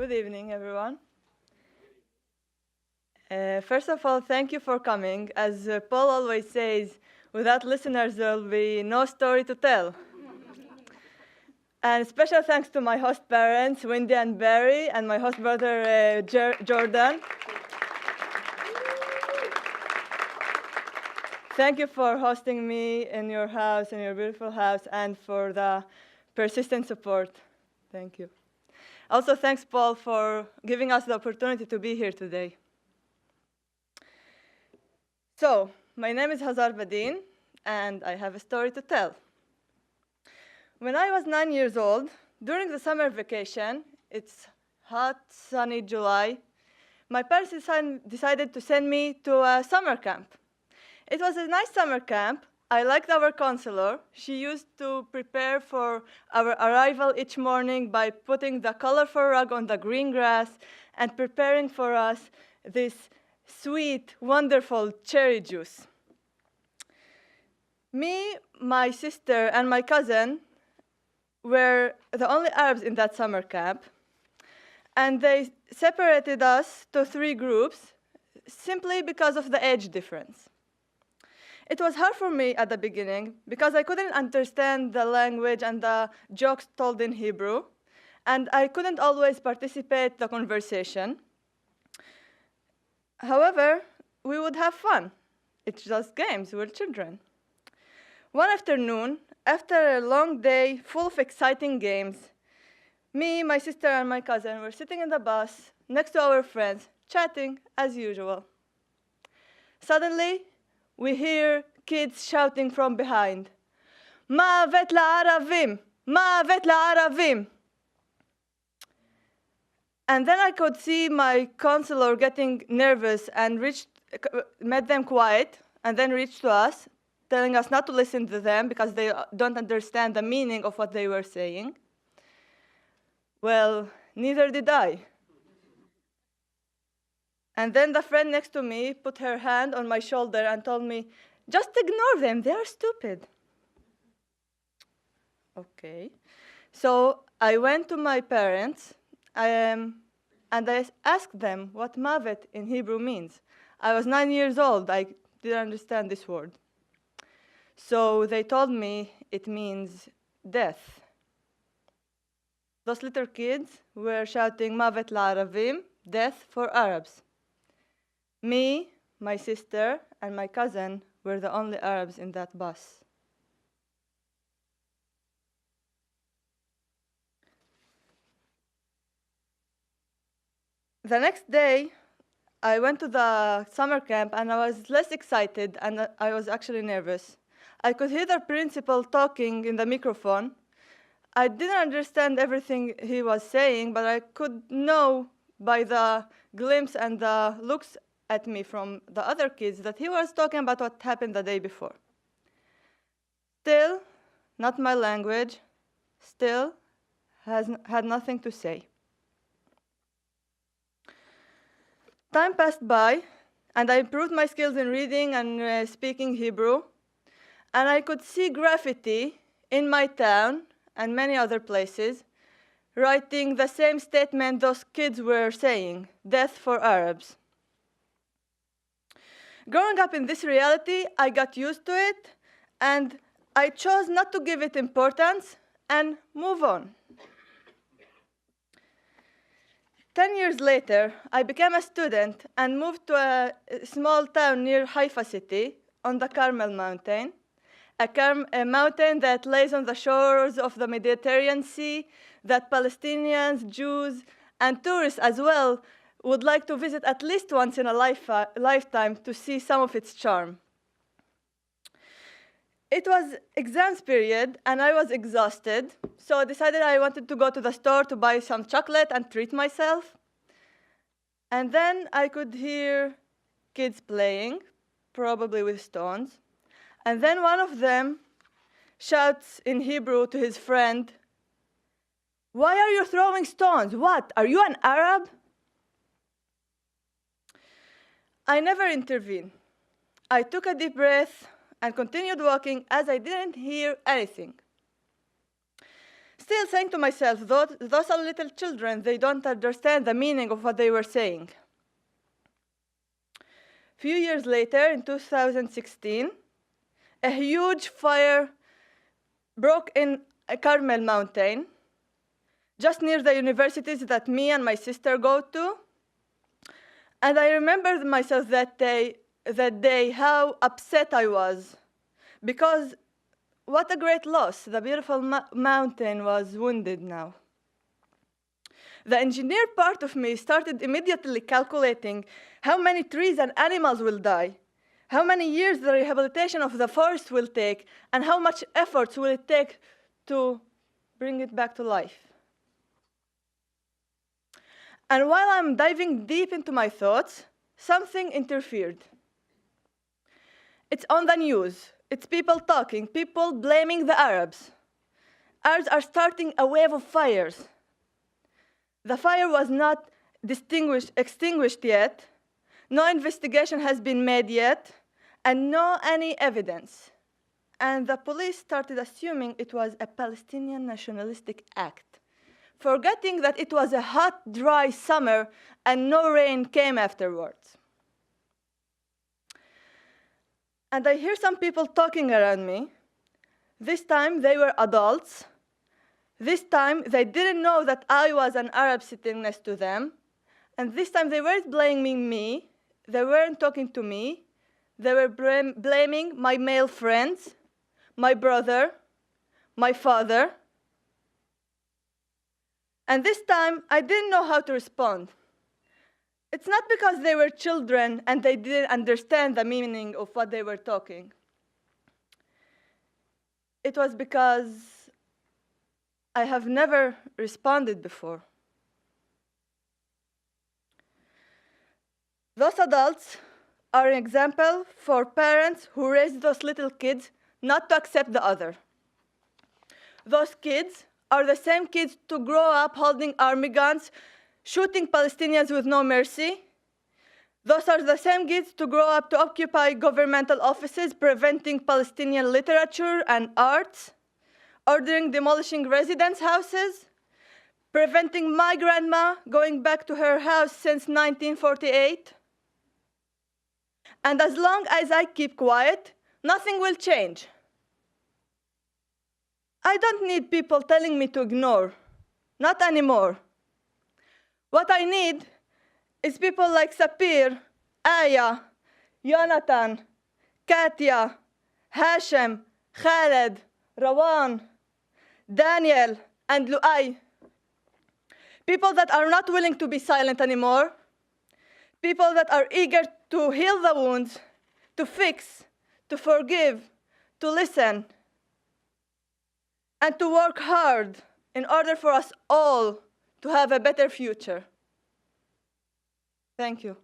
Good evening, everyone. First of all, thank you for coming. As Paul always says, without listeners, there will be no story to tell. And special thanks to my host parents, Wendy and Barry, and my host brother, Jordan. Thank you for hosting me in your house, in your beautiful house, and for the persistent support. Thank you. Also, thanks, Paul, for giving us the opportunity to be here today. So, my name is Hazar Badin, and I have a story to tell. When I was 9 years old, during the summer vacation, it's hot, sunny July, my parents decided to send me to a summer camp. It was a nice summer camp. I liked our counselor. She used to prepare for our arrival each morning by putting the colorful rug on the green grass and preparing for us this sweet, wonderful cherry juice. Me, my sister, and my cousin were the only Arabs in that summer camp, and they separated us to 3 groups simply because of the age difference. It was hard for me at the beginning because I couldn't understand the language and the jokes told in Hebrew, and I couldn't always participate in the conversation. However, we would have fun. It's just games, we're children. One afternoon, after a long day full of exciting games, me, my sister, and my cousin were sitting in the bus next to our friends, chatting as usual. Suddenly, we hear kids shouting from behind, "Mavet la'aravim! Mavet la'aravim!" And then I could see my counselor getting nervous and made them quiet, and then reached to us, telling us not to listen to them because they don't understand the meaning of what they were saying. Well, neither did I. And then the friend next to me put her hand on my shoulder and told me, "Just ignore them, they are stupid." Okay. So I went to my parents and I asked them what mavet in Hebrew means. I was 9 years old, I didn't understand this word. So they told me it means death. Those little kids were shouting mavet la'aravim, death for Arabs. Me, my sister, and my cousin were the only Arabs in that bus. The next day, I went to the summer camp and I was less excited and I was actually nervous. I could hear the principal talking in the microphone. I didn't understand everything he was saying, but I could know by the glimpse and the looks at me from the other kids that he was talking about what happened the day before. Still, not my language, still had nothing to say. Time passed by, and I improved my skills in reading and speaking Hebrew, and I could see graffiti in my town and many other places, writing the same statement those kids were saying, death for Arabs. Growing up in this reality, I got used to it, and I chose not to give it importance and move on. 10 years later, I became a student and moved to a small town near Haifa city on the Carmel Mountain, a mountain that lays on the shores of the Mediterranean Sea that Palestinians, Jews, and tourists as well would like to visit at least once in a lifetime to see some of its charm. It was exams period, and I was exhausted, so I decided I wanted to go to the store to buy some chocolate and treat myself. And then I could hear kids playing, probably with stones. And then one of them shouts in Hebrew to his friend, "Why are you throwing stones? What, are you an Arab?" I never intervened. I took a deep breath and continued walking as I didn't hear anything. Still saying to myself, those are little children, they don't understand the meaning of what they were saying. A few years later, in 2016, a huge fire broke in a Carmel mountain, just near the universities that me and my sister go to. And I remembered myself that day how upset I was, because what a great loss. The beautiful mountain was wounded now. The engineer part of me started immediately calculating how many trees and animals will die, how many years the rehabilitation of the forest will take, and how much effort will it take to bring it back to life. And while I'm diving deep into my thoughts, something interfered. It's on the news. It's people talking, people blaming the Arabs. Arabs are starting a wave of fires. The fire was not extinguished yet. No investigation has been made yet, and no any evidence. And the police started assuming it was a Palestinian nationalistic act, forgetting that it was a hot, dry summer and no rain came afterwards. And I hear some people talking around me. This time they were adults. This time they didn't know that I was an Arab sitting next to them. And this time they weren't blaming me. They weren't talking to me. They were blaming my male friends, my brother, my father. And this time I didn't know how to respond. It's not because they were children and they didn't understand the meaning of what they were talking. It was because I have never responded before. Those adults are an example for parents who raise those little kids not to accept the other. Those kids are the same kids to grow up holding army guns, shooting Palestinians with no mercy. Those are the same kids to grow up to occupy governmental offices, preventing Palestinian literature and arts, ordering demolishing residence houses, preventing my grandma going back to her house since 1948. And as long as I keep quiet, nothing will change. I don't need people telling me to ignore, not anymore. What I need is people like Sapir, Aya, Jonathan, Katia, Hashem, Khaled, Rawan, Daniel, and Luay. People that are not willing to be silent anymore. People that are eager to heal the wounds, to fix, to forgive, to listen, and to work hard in order for us all to have a better future. Thank you.